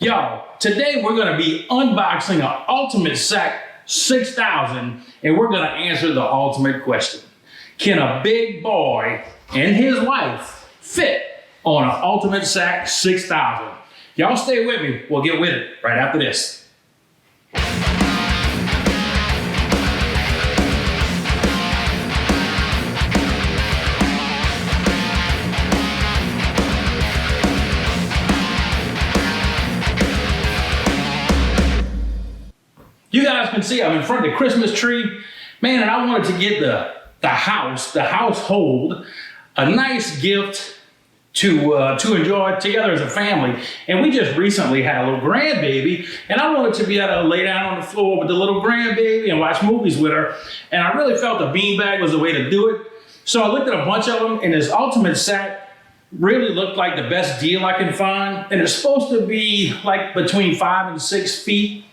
Y'all, today we're going to be unboxing an Ultimate Sac 6000 and we're going to answer the ultimate question. Can a big boy and his wife fit on an Ultimate Sac 6000? Y'all stay with me. We'll get with it right after this. You guys can see I'm in front of the Christmas tree, man, and I wanted to get the household, a nice gift to enjoy together as a family. And we just recently had a little grandbaby, and I wanted to be able to lay down on the floor with the little grandbaby and watch movies with her. And I really felt the beanbag was the way to do it. So I looked at a bunch of them, and this Ultimate Sac really looked like the best deal I can find. And it's supposed to be like between 5 and 6 feet.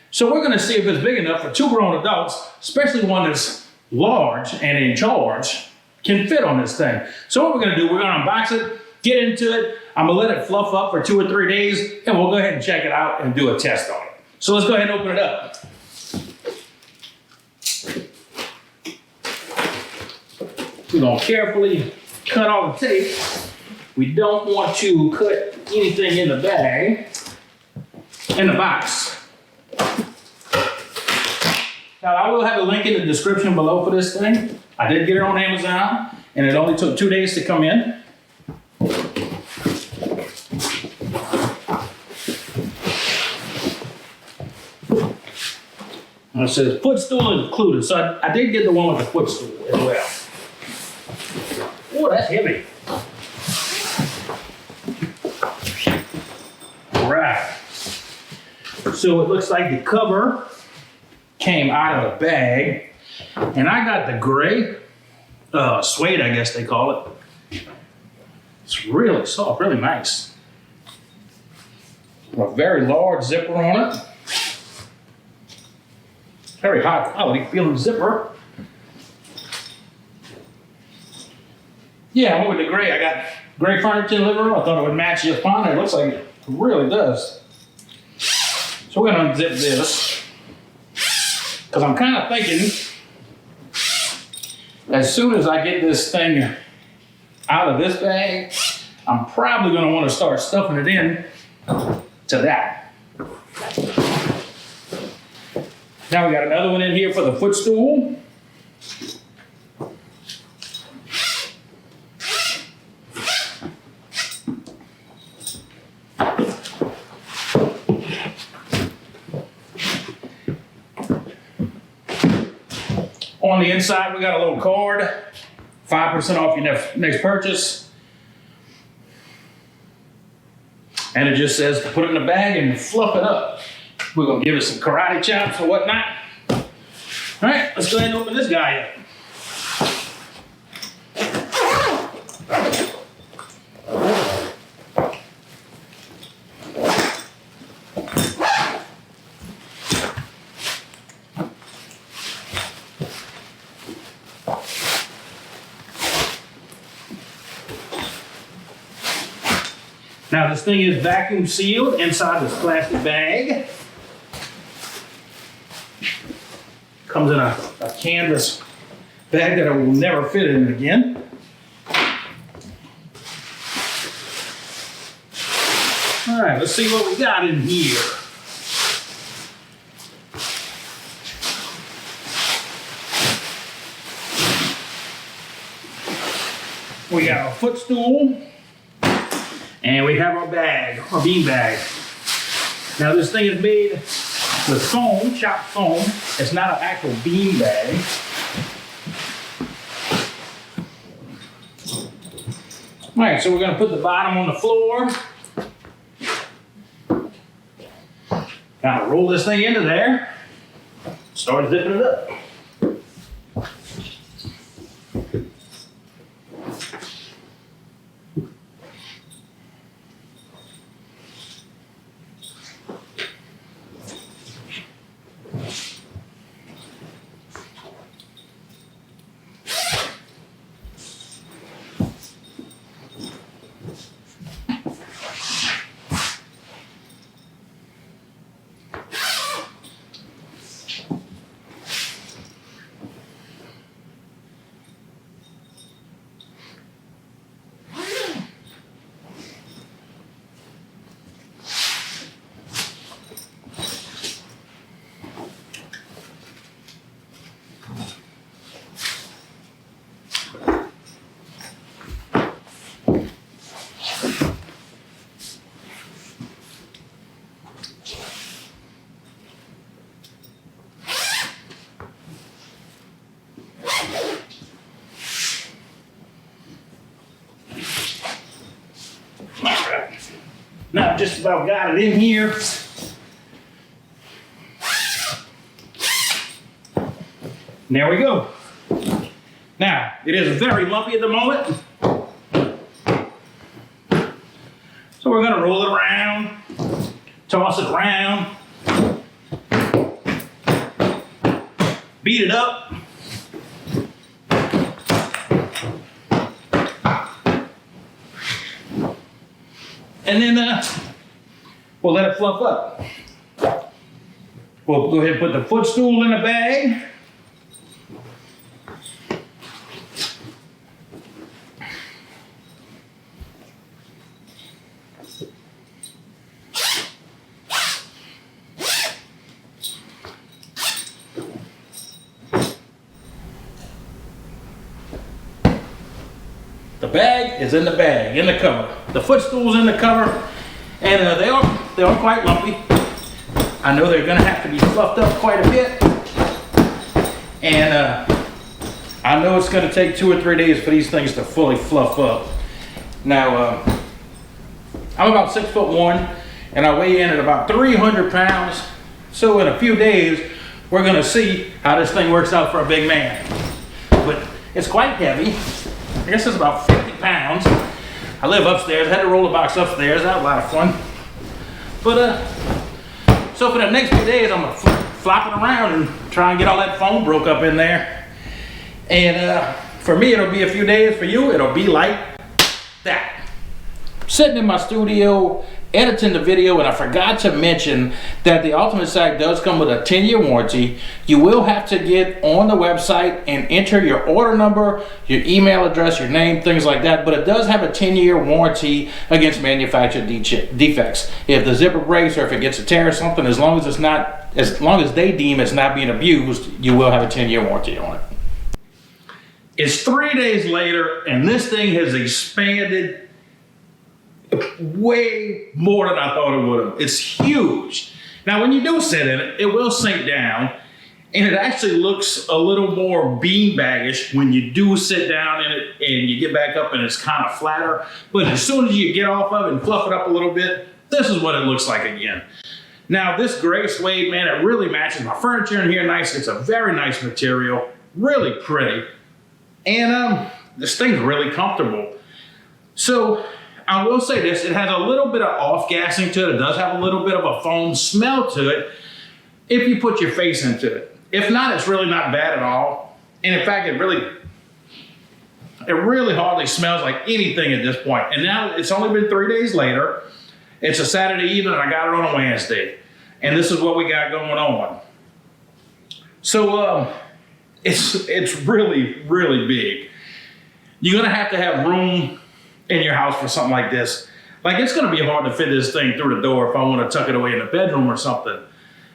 So we're gonna see if it's big enough for 2 grown adults, especially one that's large and in charge, can fit on this thing. So what we're gonna do, we're gonna unbox it, get into it. I'm gonna let it fluff up for 2 or 3 days, and we'll go ahead and check it out and do a test on it. So let's go ahead and open it up. We're gonna carefully cut off the tape. We don't want to cut anything in the bag, in the box. Now, I will have a link in the description below for this thing. I did get it on Amazon, and it only took 2 days to come in. And it says footstool included, so I did get the one with the footstool as well. Oh, that's heavy. All right. So it looks like the cover came out of a bag, and I got the gray suede, I guess they call it. It's really soft, really nice. A very large zipper on it. Very high quality feeling zipper. Yeah, I went with the gray. I got gray furniture in the living room. I thought it would match just fine. It looks like it really does. So we're gonna unzip this. Because I'm kind of thinking, as soon as I get this thing out of this bag, I'm probably going to want to start stuffing it in to that. Now we got another one in here for the footstool. On the inside, we got a little card, 5% off your next purchase. And it just says to put it in the bag and fluff it up. We're gonna give it some karate chops or whatnot. All right, let's go ahead and open this guy up. Now this thing is vacuum sealed inside this plastic bag. Comes in a canvas bag that I will never fit in again. All right, let's see what we got in here. We got a footstool. And we have our bag, our bean bag. Now this thing is made with foam, chopped foam. It's not an actual bean bag. All right, so we're gonna put the bottom on the floor. Kind of roll this thing into there. Start zipping it up. Just about got it in here. And there we go. Now, it is very lumpy at the moment. So we're gonna roll it around, toss it around, beat it up. And then we'll let it fluff up. We'll go ahead and put the footstool in the bag. The bag is in the bag, in the cover. The footstool's in the cover, and they are quite lumpy. I know they're gonna have to be fluffed up quite a bit, and I know it's gonna take 2 or 3 days for these things to fully fluff up. Now, I'm about 6'1", and I weigh in at about 300 pounds. So in a few days, we're gonna see how this thing works out for a big man. But it's quite heavy. I guess it's about 50 pounds. I live upstairs, I had to roll the box upstairs, that was a lot of fun. But, so for the next few days, I'm gonna flop it around and try and get all that foam broke up in there. And for me, it'll be a few days. For you, it'll be like that. Sitting in my studio, editing the video, and I forgot to mention that the Ultimate Sack does come with a 10-year warranty. You will have to get on the website and enter your order number, your email address, your name, things like that, but it does have a 10-year warranty against manufacturer defects. If the zipper breaks or if it gets a tear or something, as long as they deem it's not being abused, you will have a 10-year warranty on it. It's 3 days later, and this thing has expanded way more than I thought it would have. It's huge. Now, when you do sit in it, it will sink down, and it actually looks a little more beanbaggish when you do sit down in it and you get back up and it's kind of flatter. But as soon as you get off of it and fluff it up a little bit, this is what it looks like again. Now, this gray suede, man, it really matches my furniture in here nice. It's a very nice material, really pretty. And this thing's really comfortable. So I will say this, it has a little bit of off-gassing to it. It does have a little bit of a foam smell to it if you put your face into it. If not, it's really not bad at all. And in fact, it really hardly smells like anything at this point. And now it's only been 3 days later. It's a Saturday evening and I got it on a Wednesday. And this is what we got going on. So it's really, really big. You're gonna have to have room in your house for something like this. Like, it's gonna be hard to fit this thing through the door if I wanna tuck it away in the bedroom or something.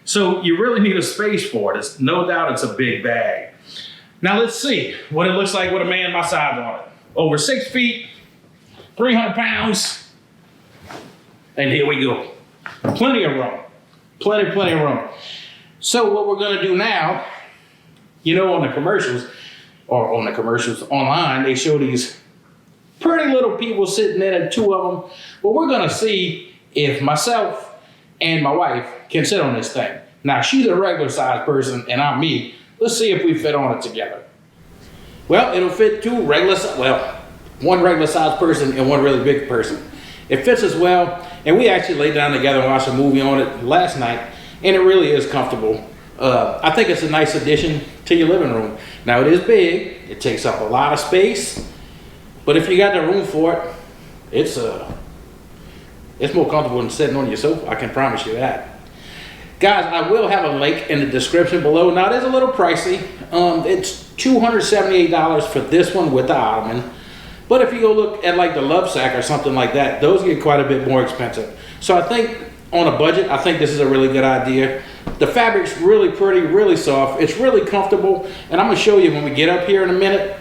So you really need a space for it. It's no doubt it's a big bag. Now let's see what it looks like with a man my size on it. Over 6 feet, 300 pounds. And here we go. Plenty of room. Plenty of room. So what we're gonna do now, you know, on the commercials online, they show these pretty little people sitting in it, 2 of them. Well, we're gonna see if myself and my wife can sit on this thing. Now, she's a regular sized person and I'm me. Let's see if we fit on it together. Well, it'll fit one regular sized person and one really big person. It fits as well, and we actually laid down together and watched a movie on it last night, and it really is comfortable. I think it's a nice addition to your living room. Now, it is big, it takes up a lot of space, but if you got the room for it, it's more comfortable than sitting on your sofa, I can promise you that. Guys, I will have a link in the description below. Now, it is a little pricey. It's $278 for this one with the ottoman. But if you go look at like the Lovesac or something like that, those get quite a bit more expensive. So I think on a budget, I think this is a really good idea. The fabric's really pretty, really soft. It's really comfortable. And I'm gonna show you when we get up here in a minute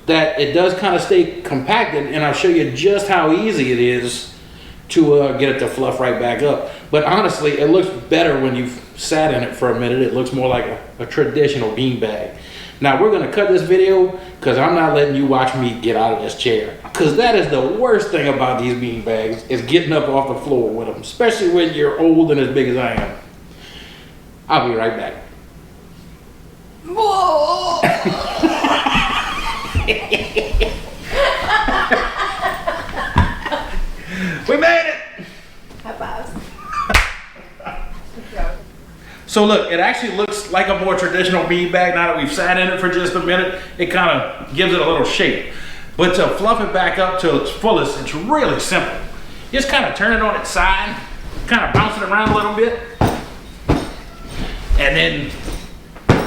that it does kind of stay compacted, and I'll show you just how easy it is to get it to fluff right back up. But honestly, it looks better when you've sat in it for a minute. It looks more like a traditional bean bag. Now we're gonna cut this video because I'm not letting you watch me get out of this chair. Because that is the worst thing about these bean bags, is getting up off the floor with them, especially when you're old and as big as I am. I'll be right back. We made it! High fives. So look, it actually looks like a more traditional bean bag now that we've sat in it for just a minute. It kind of gives it a little shape. But to fluff it back up to its fullest, it's really simple. Just kind of turn it on its side, kind of bounce it around a little bit, and then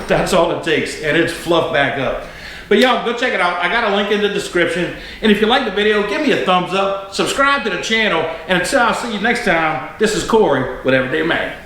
that's all it takes, and it's fluffed back up. But y'all, go check it out. I got a link in the description. And if you like the video, give me a thumbs up, subscribe to the channel, and until I'll see you next time, this is Corey with Everyday Mag.